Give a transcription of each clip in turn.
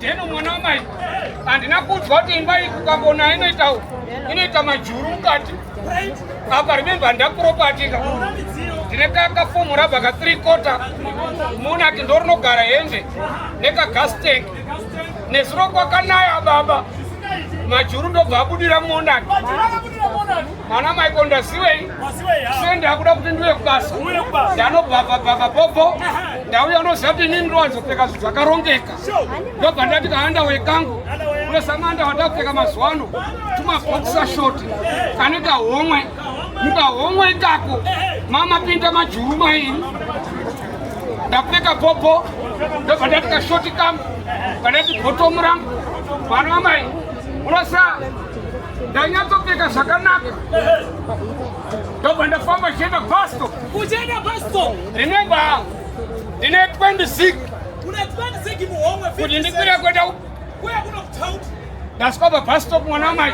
Teno mwana mai andina kudzwa kuti imba ikukambona inoita majuru mukati apa remember ndakuropatika ndine kakafomura bhaka 3/4 munati ndo rinogara hembe nekagas tank nesuro kwakanaya baba majuru ndobva abudira monaki mwana maiko ndasiwei se ndakuda kuti ndiwe kubasa ndanobhabhabhaba bhobho ndauya unoziva kuti inini ndovanzopfeka zvinhu zvakarongeka ndobva ndati kaanda wekangu unosamanda watapfeka mazuva ano tumabhokisa shoti kane kahomwe mukahomwe ikako mamapinda majuru maini ndapfeka bhobho ndobva ndati kashoti kangu kanati bhotomu rangu mwana wamai unosa ndanyatsopfeka zvakanaka ndobva ndafamba chienda bhasto remember ndine 26 kuti ndikwira kwenda ndasvika pabhastop mwana wamai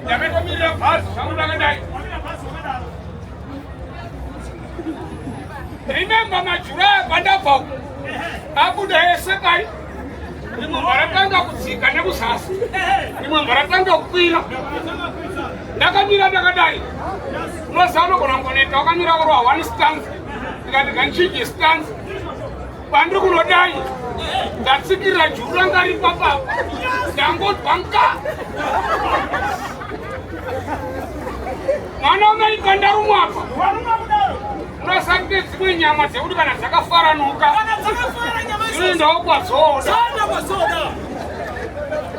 ndakatomirira bhazi zvangu ndakadai remember majuru aya pandabva abuda ese kai rimwe mbaratanga kudzika nekuzasi rimwe mbaratanga kukwira ndakamira ndakadai unoziva unogona ngoneta wakamira kurwa 1 stance ndikati ganchiji stance pandiri kunodai ndatsikirira juru ranga ripapapa ndangodwa nka mwana wamaika ndarumwapa unosakute dzimwe nyama dzekuti kana dzakafaranuka dzinoendawo kwazoda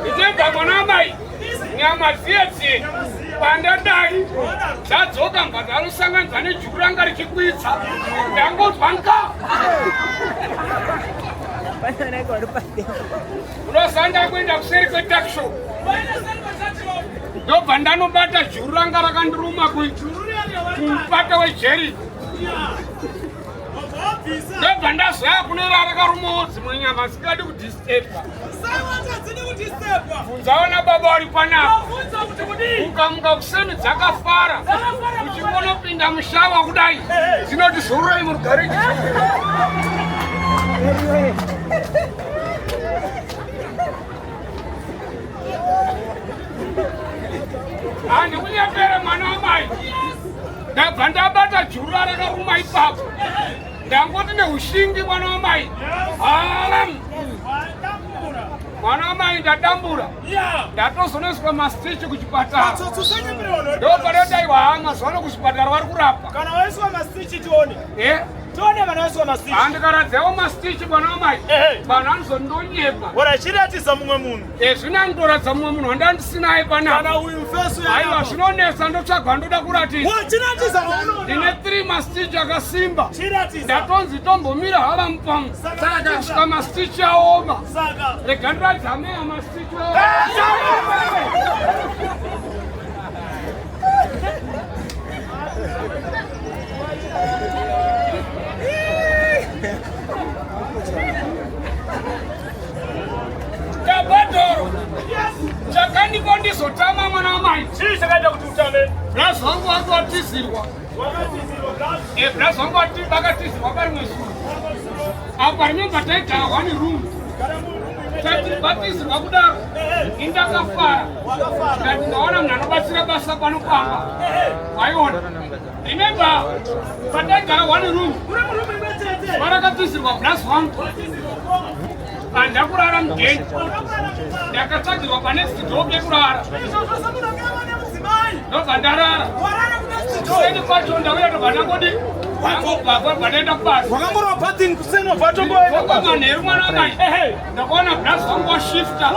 nditega mwana wamai nyama dziye pandadai dzadzoka mbadza anosanganidza nejuru ranga richikwitsa ndangodwa nka unosanda kuenda kuseri kwetakshop ndobva ndanobata juru ranga rakandiruma kumupata wejeri ndobva ndazoya kune rarakarumawo dzimwe nyama zingadi kudisturba bvunzaona baba wari panapa ukamuka kuseni dzakafara uchingonopinda mushava kudai dzinoti zorurai murugareji handikunyepere mwana wamai ndabva ndabata juru rakaruma ipapo ndangoti neushingi mwana wamai haram mwana wamai ndadambura ndatozoneswa mastitch kuchipatara ndopadodaiwa hama zvano kuchipatara vari kurapa kana waiswa mastitch tione tione kana waiswa mastitch handikaradzawo mastitch mwana wamai vanhu anozondonyepa orachiratidza mumwe munhu zvinandoradza mumwe munhu handandisinaye panapa kana uyu mfeso aiwa zvinonesa ndotsvagwa ndoda kuratidza chiratidza unoona ndine 3 mastitch akasimba chiratidza ndatonzi tombomira hava mupango saka kusvika mastitch aoma saka rega ndiradzameya mastitch tabadoro chakandiko ndizotama mwana wamai chii chakaita kuti utame bhurazi wangu watizirwa bhurazi wangu vakatizirwa parimwe zuva apa rimemba taita 1 room tatizirwa kudaro indakafara ndati ndaona munhu anobatsira basa panopamba waiona rimemba pataigara 1 room varakatizirwa bhurazi wangu andakurara mugenji ndakatsvagirwa panext dog yekurara ndobva ndarara seni kwacho ndauya tobva ndangodi angobvakwa ndaenda kubasa wakangorwa padding kuseno vatongoenda manheru mwana wamai ndakaona bhurazi wangu washifta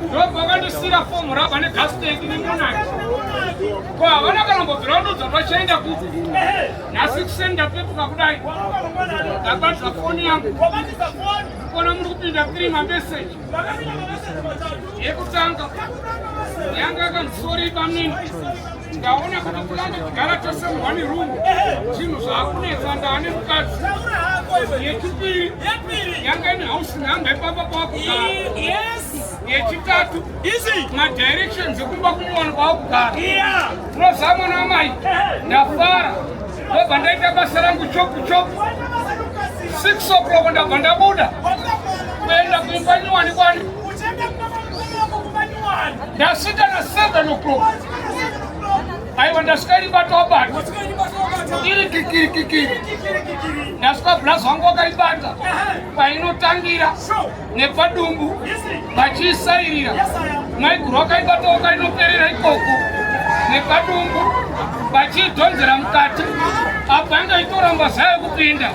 ndobva vakandisira fomu raba negas tank nemonaki ko havana kana mbobvira ndodza twachaenda kuti nhasi kuseni ndapepuka kudai ndabatisa foni yangu kona muri kupinda 3 mameseji yekutanga yanga yakandisori pamini ndaona kuti kulanga kugara tose mu1 room chinhu zvaakunetsa ndaane mukadzi yechipiri yanga ine house nhamba ipapa kwakugara yechitatu madirections ekumba kumuwana kwakugara unoziva mwana wamai ndafara ndobva ndaita basa rangu chopu chopu 6 o'clock ndabva ndabuda ndasvika na 7 o'clock aiwa ndasvika iri batobata iri kikiri ndasvika blas wangu wakaibata painotangira nepadumbu vachiisairira maiguru wakaibata wakainoperera ikoko nepadumbu vachiidhonzera mukati apa anga itoramba zayo kupinda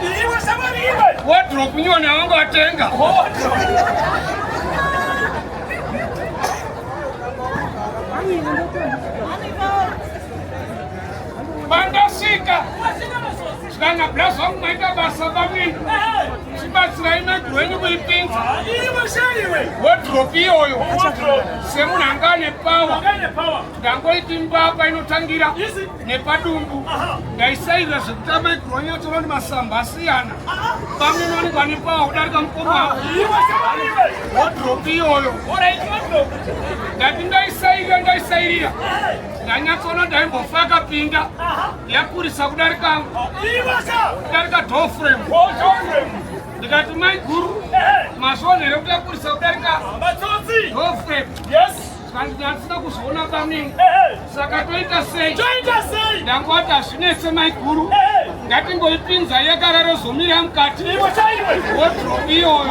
wardrobe nyona wanga watenga bandasika kana blas wangu maita basa pamini chibatsira imeguru wenyu kuipinza wardrobe iyoyo semunhu anga ane pawa ndangoiti mbapa inotangira nepadumbu ndaisairira zvekuta maiguru wenyu yotoro nemasamba asiyana pamwe nowanikwa nepawa kudarika mukoma wardrobe iyoyo ndati ndaisairira ndanyatsoona ndaimbofa kapinda yakurisa kudarika door frame ndikati maiguru masonhere kuti yakurisa kudarika door frame handisina kuzoona pamini saka toita sei ndangoti hazvinetse maiguru ngatingoipinza yakararozomira mukati wardrobe iyoyo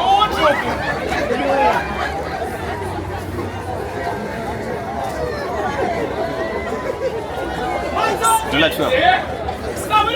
Relax now. Stop it!